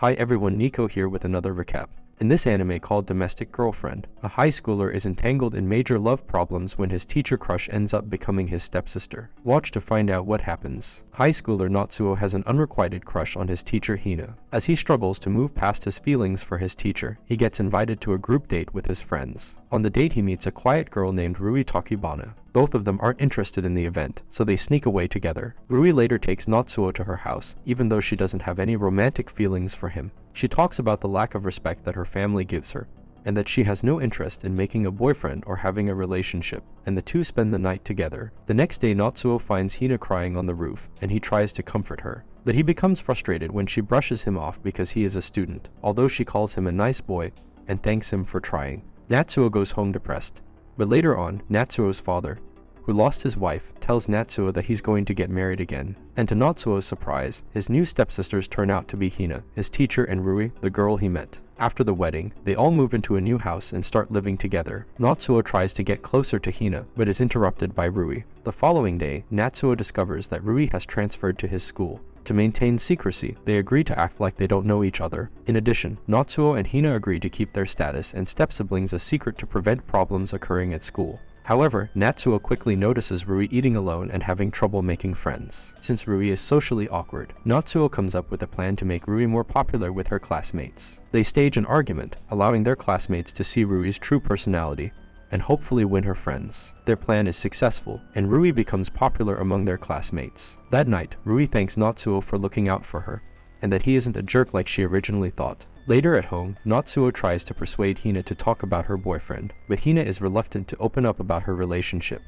Hi everyone, Nico here with another recap. In this anime called Domestic Girlfriend, a high schooler is entangled in major love problems when his teacher crush ends up becoming his stepsister. Watch to find out what happens. High schooler Natsuo has an unrequited crush on his teacher Hina. As he struggles to move past his feelings for his teacher, he gets invited to a group date with his friends. On the date he meets a quiet girl named Rui Tachibana. Both of them aren't interested in the event, so they sneak away together. Rui later takes Natsuo to her house, even though she doesn't have any romantic feelings for him. She talks about the lack of respect that her family gives her, and that she has no interest in making a boyfriend or having a relationship, and the two spend the night together. The next day Natsuo finds Hina crying on the roof, and he tries to comfort her. But he becomes frustrated when she brushes him off because he is a student, although she calls him a nice boy and thanks him for trying. Natsuo goes home depressed. But later on, Natsuo's father, who lost his wife, tells Natsuo that he's going to get married again. And to Natsuo's surprise, his new stepsisters turn out to be Hina, his teacher, and Rui, the girl he met. After the wedding, they all move into a new house and start living together. Natsuo tries to get closer to Hina, but is interrupted by Rui. The following day, Natsuo discovers that Rui has transferred to his school. To maintain secrecy, they agree to act like they don't know each other. In addition, Natsuo and Hina agree to keep their status and step-siblings a secret to prevent problems occurring at school. However, Natsuo quickly notices Rui eating alone and having trouble making friends. Since Rui is socially awkward, Natsuo comes up with a plan to make Rui more popular with her classmates. They stage an argument, allowing their classmates to see Rui's true personality, and hopefully win her friends. Their plan is successful, and Rui becomes popular among their classmates. That night, Rui thanks Natsuo for looking out for her, and that he isn't a jerk like she originally thought. Later at home, Natsuo tries to persuade Hina to talk about her boyfriend, but Hina is reluctant to open up about her relationship,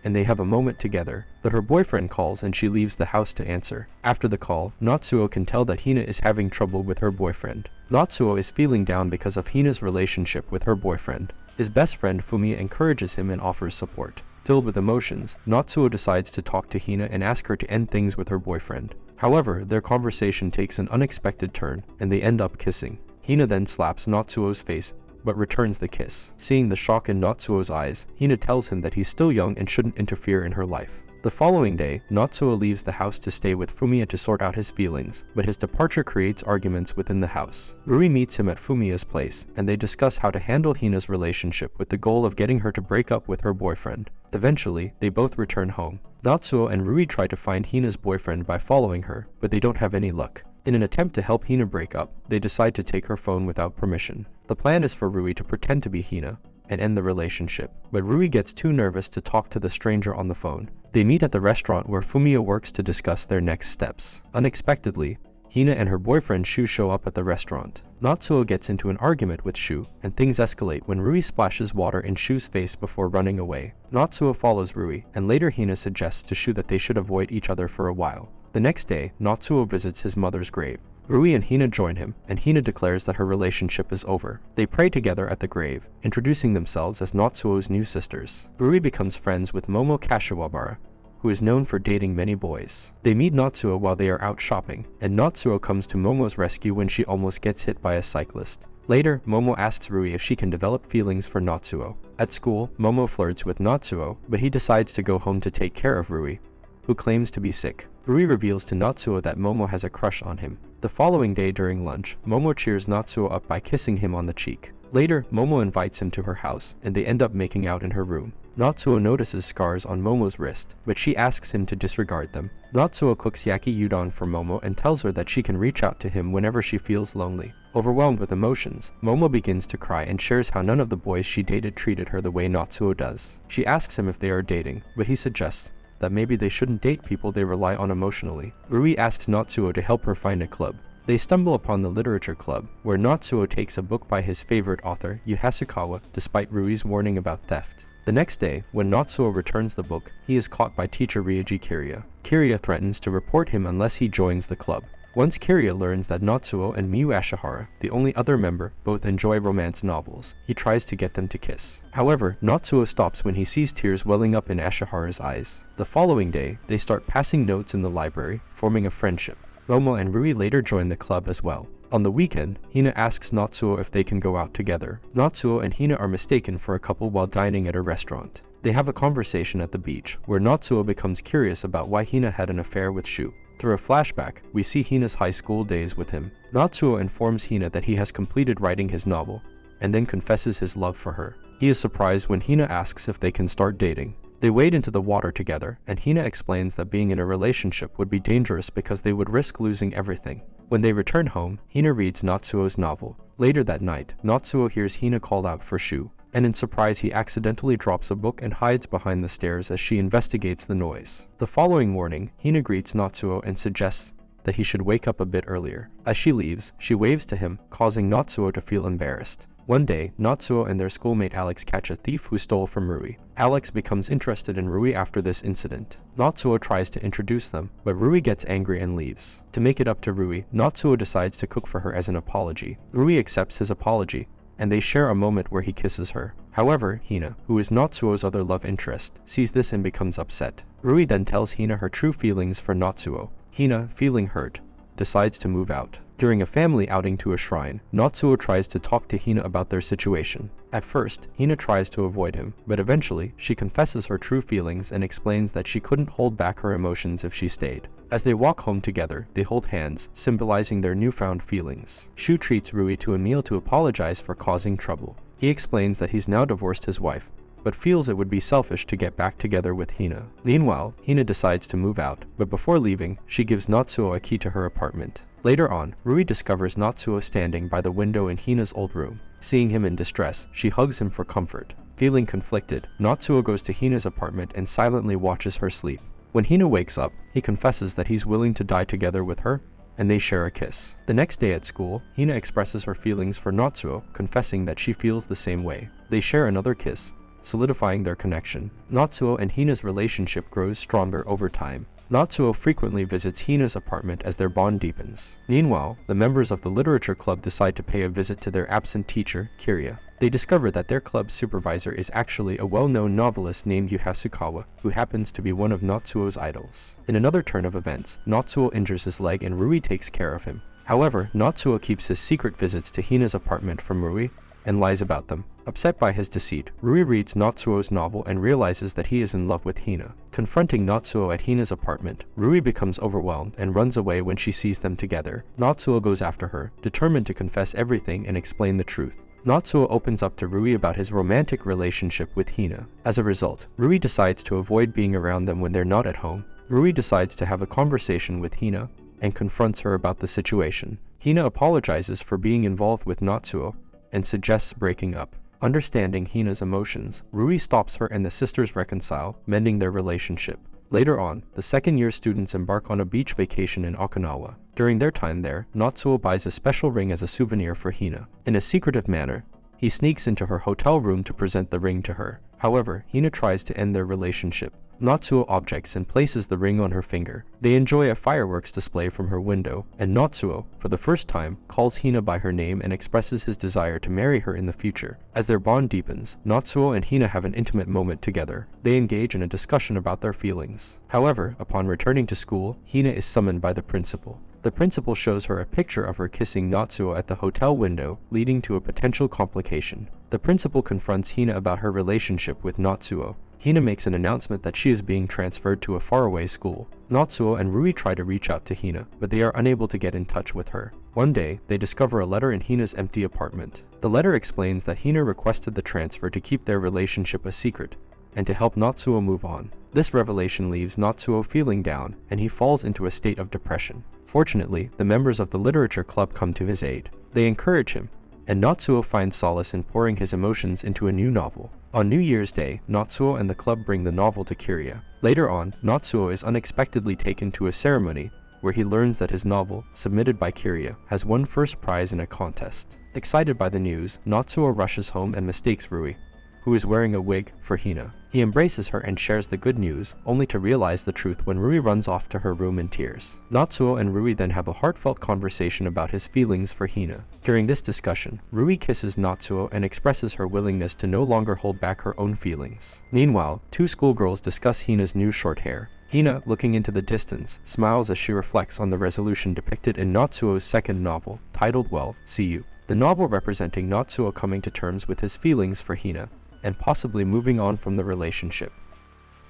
and they have a moment together. But her boyfriend calls and she leaves the house to answer. After the call, Natsuo can tell that Hina is having trouble with her boyfriend. Natsuo is feeling down because of Hina's relationship with her boyfriend. His best friend Fumiya encourages him and offers support. Filled with emotions, Natsuo decides to talk to Hina and ask her to end things with her boyfriend. However, their conversation takes an unexpected turn, and they end up kissing. Hina then slaps Natsuo's face, but returns the kiss. Seeing the shock in Natsuo's eyes, Hina tells him that he's still young and shouldn't interfere in her life. The following day, Natsuo leaves the house to stay with Fumiya to sort out his feelings, but his departure creates arguments within the house. Rui meets him at Fumiya's place, and they discuss how to handle Hina's relationship with the goal of getting her to break up with her boyfriend. Eventually, they both return home. Natsuo and Rui try to find Hina's boyfriend by following her, but they don't have any luck. In an attempt to help Hina break up, they decide to take her phone without permission. The plan is for Rui to pretend to be Hina and end the relationship, but Rui gets too nervous to talk to the stranger on the phone. They meet at the restaurant where Fumiya works to discuss their next steps. Unexpectedly, Hina and her boyfriend Shu show up at the restaurant. Natsuo gets into an argument with Shu, and things escalate when Rui splashes water in Shu's face before running away. Natsuo follows Rui, and later Hina suggests to Shu that they should avoid each other for a while. The next day, Natsuo visits his mother's grave. Rui and Hina join him, and Hina declares that her relationship is over. They pray together at the grave, introducing themselves as Natsuo's new sisters. Rui becomes friends with Momo Kashiwabara, who is known for dating many boys. They meet Natsuo while they are out shopping, and Natsuo comes to Momo's rescue when she almost gets hit by a cyclist. Later, Momo asks Rui if she can develop feelings for Natsuo. At school, Momo flirts with Natsuo, but he decides to go home to take care of Rui, who claims to be sick. Rui reveals to Natsuo that Momo has a crush on him. The following day during lunch, Momo cheers Natsuo up by kissing him on the cheek. Later, Momo invites him to her house, and they end up making out in her room. Natsuo notices scars on Momo's wrist, but she asks him to disregard them. Natsuo cooks yaki udon for Momo and tells her that she can reach out to him whenever she feels lonely. Overwhelmed with emotions, Momo begins to cry and shares how none of the boys she dated treated her the way Natsuo does. She asks him if they are dating, but he suggests that maybe they shouldn't date people they rely on emotionally. Rui asks Natsuo to help her find a club. They stumble upon the literature club, where Natsuo takes a book by his favorite author, Yu Hasegawa, despite Rui's warning about theft. The next day, when Natsuo returns the book, he is caught by teacher Ryoji Kiriya. Kiriya threatens to report him unless he joins the club. Once Kiriya learns that Natsuo and Miyu Ashihara, the only other member, both enjoy romance novels, he tries to get them to kiss. However, Natsuo stops when he sees tears welling up in Ashihara's eyes. The following day, they start passing notes in the library, forming a friendship. Momo and Rui later join the club as well. On the weekend, Hina asks Natsuo if they can go out together. Natsuo and Hina are mistaken for a couple while dining at a restaurant. They have a conversation at the beach, where Natsuo becomes curious about why Hina had an affair with Shu. Through a flashback, we see Hina's high school days with him. Natsuo informs Hina that he has completed writing his novel, and then confesses his love for her. He is surprised when Hina asks if they can start dating. They wade into the water together, and Hina explains that being in a relationship would be dangerous because they would risk losing everything. When they return home, Hina reads Natsuo's novel. Later that night, Natsuo hears Hina call out for Shu, and in surprise he accidentally drops a book and hides behind the stairs as she investigates the noise. The following morning, Hina greets Natsuo and suggests that he should wake up a bit earlier. As she leaves, she waves to him, causing Natsuo to feel embarrassed. One day, Natsuo and their schoolmate Alex catch a thief who stole from Rui. Alex becomes interested in Rui after this incident. Natsuo tries to introduce them, but Rui gets angry and leaves. To make it up to Rui, Natsuo decides to cook for her as an apology. Rui accepts his apology, and they share a moment where he kisses her. However, Hina, who is Natsuo's other love interest, sees this and becomes upset. Rui then tells Hina her true feelings for Natsuo. Hina, feeling hurt, decides to move out. During a family outing to a shrine, Natsuo tries to talk to Hina about their situation. At first, Hina tries to avoid him, but eventually, she confesses her true feelings and explains that she couldn't hold back her emotions if she stayed. As they walk home together, they hold hands, symbolizing their newfound feelings. Shu treats Rui to a meal to apologize for causing trouble. He explains that he's now divorced his wife, but feels it would be selfish to get back together with Hina. Meanwhile, Hina decides to move out, but before leaving, she gives Natsuo a key to her apartment. Later on, Rui discovers Natsuo standing by the window in Hina's old room. Seeing him in distress, she hugs him for comfort. Feeling conflicted, Natsuo goes to Hina's apartment and silently watches her sleep. When Hina wakes up, he confesses that he's willing to die together with her, and they share a kiss. The next day at school, Hina expresses her feelings for Natsuo, confessing that she feels the same way. They share another kiss, solidifying their connection. Natsuo and Hina's relationship grows stronger over time. Natsuo frequently visits Hina's apartment as their bond deepens. Meanwhile, the members of the literature club decide to pay a visit to their absent teacher, Kiria. They discover that their club's supervisor is actually a well-known novelist named Yu Hasukawa, who happens to be one of Natsuo's idols. In another turn of events, Natsuo injures his leg and Rui takes care of him. However, Natsuo keeps his secret visits to Hina's apartment from Rui and lies about them. Upset by his deceit, Rui reads Natsuo's novel and realizes that he is in love with Hina. Confronting Natsuo at Hina's apartment, Rui becomes overwhelmed and runs away when she sees them together. Natsuo goes after her, determined to confess everything and explain the truth. Natsuo opens up to Rui about his romantic relationship with Hina. As a result, Rui decides to avoid being around them when they're not at home. Rui decides to have a conversation with Hina and confronts her about the situation. Hina apologizes for being involved with Natsuo and suggests breaking up. Understanding Hina's emotions, Rui stops her and the sisters reconcile, mending their relationship. Later on, the second-year students embark on a beach vacation in Okinawa. During their time there, Natsuo buys a special ring as a souvenir for Hina. In a secretive manner, he sneaks into her hotel room to present the ring to her. However, Hina tries to end their relationship. Natsuo objects and places the ring on her finger. They enjoy a fireworks display from her window, and Natsuo, for the first time, calls Hina by her name and expresses his desire to marry her in the future. As their bond deepens, Natsuo and Hina have an intimate moment together. They engage in a discussion about their feelings. However, upon returning to school, Hina is summoned by the principal. The principal shows her a picture of her kissing Natsuo at the hotel window, leading to a potential complication. The principal confronts Hina about her relationship with Natsuo. Hina makes an announcement that she is being transferred to a faraway school. Natsuo and Rui try to reach out to Hina, but they are unable to get in touch with her. One day, they discover a letter in Hina's empty apartment. The letter explains that Hina requested the transfer to keep their relationship a secret, and to help Natsuo move on. This revelation leaves Natsuo feeling down, and he falls into a state of depression. Fortunately, the members of the literature club come to his aid. They encourage him, and Natsuo finds solace in pouring his emotions into a new novel. On New Year's Day, Natsuo and the club bring the novel to Kiria. Later on, Natsuo is unexpectedly taken to a ceremony where he learns that his novel, submitted by Kiria, has won first prize in a contest. Excited by the news, Natsuo rushes home and mistakes Rui, who is wearing a wig, for Hina. He embraces her and shares the good news, only to realize the truth when Rui runs off to her room in tears. Natsuo and Rui then have a heartfelt conversation about his feelings for Hina. During this discussion, Rui kisses Natsuo and expresses her willingness to no longer hold back her own feelings. Meanwhile, two schoolgirls discuss Hina's new short hair. Hina, looking into the distance, smiles as she reflects on the resolution depicted in Natsuo's second novel, titled Well, See You. The novel representing Natsuo coming to terms with his feelings for Hina, and possibly moving on from the relationship.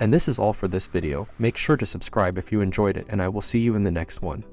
And this is all for this video. Make sure to subscribe if you enjoyed it, and I will see you in the next one.